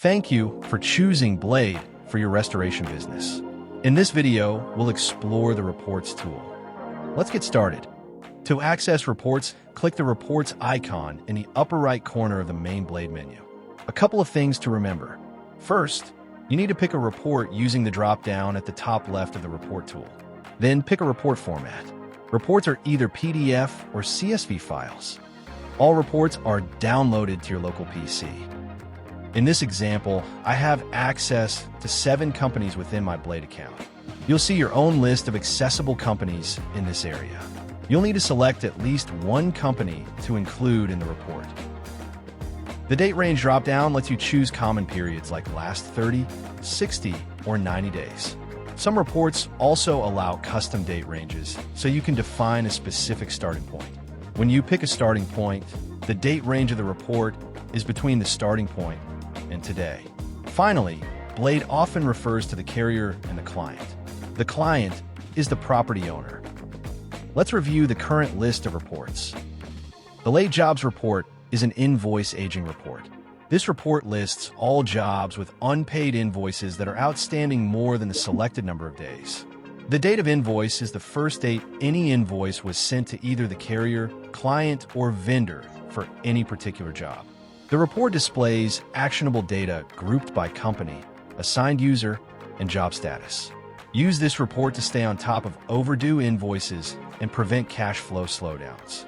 Thank you for choosing Blade for your restoration business. In this video, we'll explore the Reports tool. Let's get started. To access Reports, click the Reports icon in the upper right corner of the main Blade menu. A couple of things to remember. First, you need to pick a report using the drop-down at the top left of the Report tool. Then pick a report format. Reports are either PDF or CSV files. All reports are downloaded to your local PC. In this example, I have access to 7 companies within my Blade account. You'll see your own list of accessible companies in this area. You'll need to select at least one company to include in the report. The date range dropdown lets you choose common periods like last 30, 60, or 90 days. Some reports also allow custom date ranges, so you can define a specific starting point. When you pick a starting point, the date range of the report is between the starting point and today. Finally, Blade often refers to the carrier and the client. The client is the property owner. Let's review the current list of reports. The Late Jobs Report is an invoice aging report. This report lists all jobs with unpaid invoices that are outstanding more than the selected number of days. The date of invoice is the first date any invoice was sent to either the carrier, client, or vendor for any particular job. The report displays actionable data grouped by company, assigned user, and job status. Use this report to stay on top of overdue invoices and prevent cash flow slowdowns.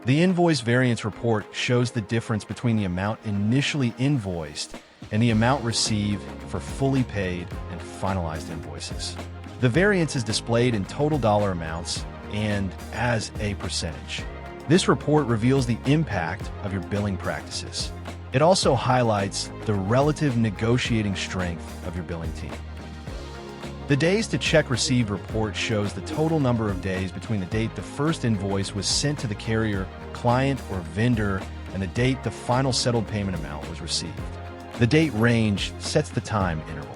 The Invoice Variance Report shows the difference between the amount initially invoiced and the amount received for fully paid and finalized invoices. The variance is displayed in total dollar amounts and as a percentage. This report reveals the impact of your billing practices. It also highlights the relative negotiating strength of your billing team. The Days to Check Received report shows the total number of days between the date the first invoice was sent to the carrier, client, or vendor and the date the final settled payment amount was received. The date range sets the time interval.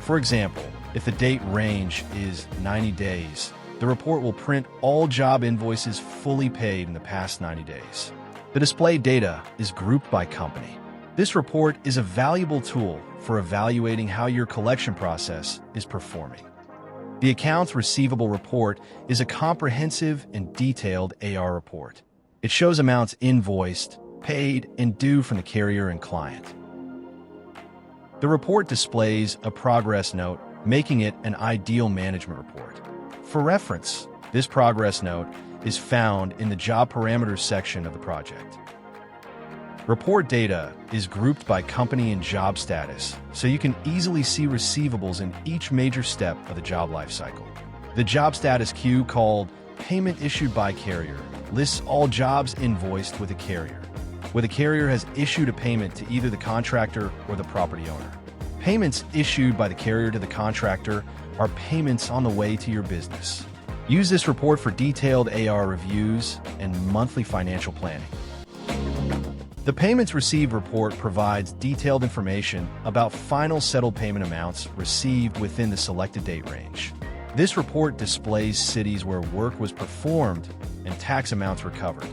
For example, if the date range is 90 days, the report will print all job invoices fully paid in the past 90 days. The displayed data is grouped by company. This report is a valuable tool for evaluating how your collection process is performing. The Accounts Receivable Report is a comprehensive and detailed AR report. It shows amounts invoiced, paid, and due from the carrier and client. The report displays a progress note, making it an ideal management report. For reference, this progress note is found in the Job Parameters section of the project. Report data is grouped by company and job status, so you can easily see receivables in each major step of the job lifecycle. The job status queue, called Payment Issued by Carrier, lists all jobs invoiced with a carrier, where the carrier has issued a payment to either the contractor or the property owner. Payments issued by the carrier to the contractor are payments on the way to your business. Use this report for detailed AR reviews and monthly financial planning. The Payments Received report provides detailed information about final settled payment amounts received within the selected date range. This report displays cities where work was performed and tax amounts recovered,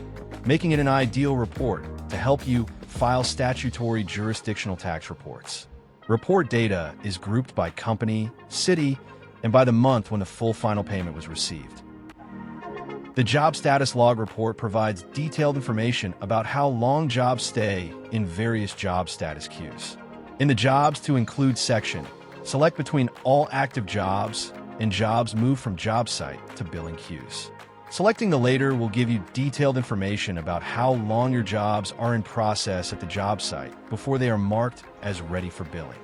making it an ideal report to help you file statutory jurisdictional tax reports. Report data is grouped by company, city, and by the month when the full final payment was received. The Job Status Log report provides detailed information about how long jobs stay in various job status queues. In the Jobs to Include section, select between all active jobs and jobs moved from job site to billing queues. Selecting the latter will give you detailed information about how long your jobs are in process at the job site before they are marked as ready for billing.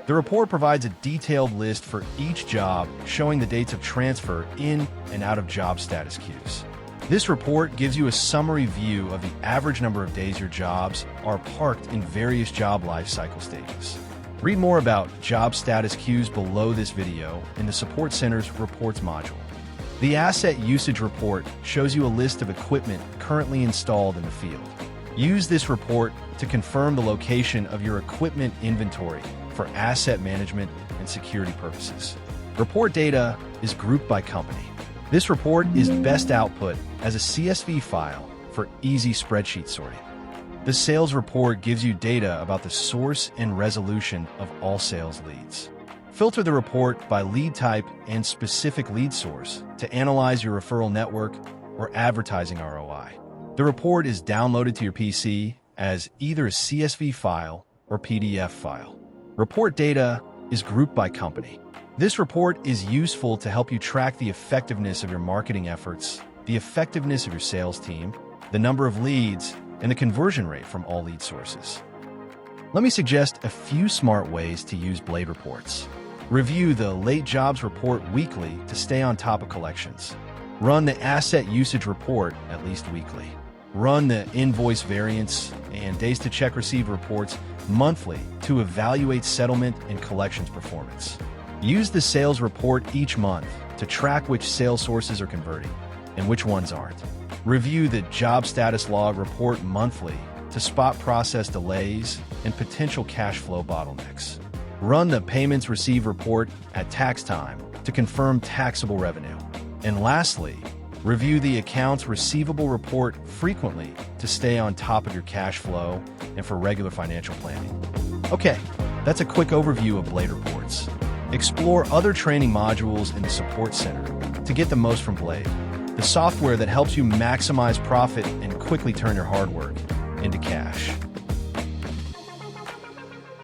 The report provides a detailed list for each job showing the dates of transfer in and out of job status queues. This report gives you a summary view of the average number of days your jobs are parked in various job life cycle stages. Read more about job status queues below this video in the Support Center's Reports module. The Asset Usage Report shows you a list of equipment currently installed in the field. Use this report to confirm the location of your equipment inventory for asset management and security purposes. Report data is grouped by company. This report is best output as a CSV file for easy spreadsheet sorting. The sales report gives you data about the source and resolution of all sales leads. Filter the report by lead type and specific lead source to analyze your referral network or advertising ROI. The report is downloaded to your PC as either a CSV file or PDF file. Report data is grouped by company. This report is useful to help you track the effectiveness of your marketing efforts, the effectiveness of your sales team, the number of leads, and the conversion rate from all lead sources. Let me suggest a few smart ways to use Blade reports. Review the late jobs report weekly to stay on top of collections. Run the asset usage report at least weekly. Run the invoice variance and days to check receive reports monthly to evaluate settlement and collections performance. Use the sales report each month to track which sales sources are converting and which ones aren't. Review the job status log report monthly to spot process delays and potential cash flow bottlenecks. Run the payments received report at tax time to confirm taxable revenue. And lastly, review the accounts receivable report frequently to stay on top of your cash flow and for regular financial planning. Okay, that's a quick overview of Blade reports. Explore other training modules in the Support Center to get the most from Blade, the software that helps you maximize profit and quickly turn your hard work into cash.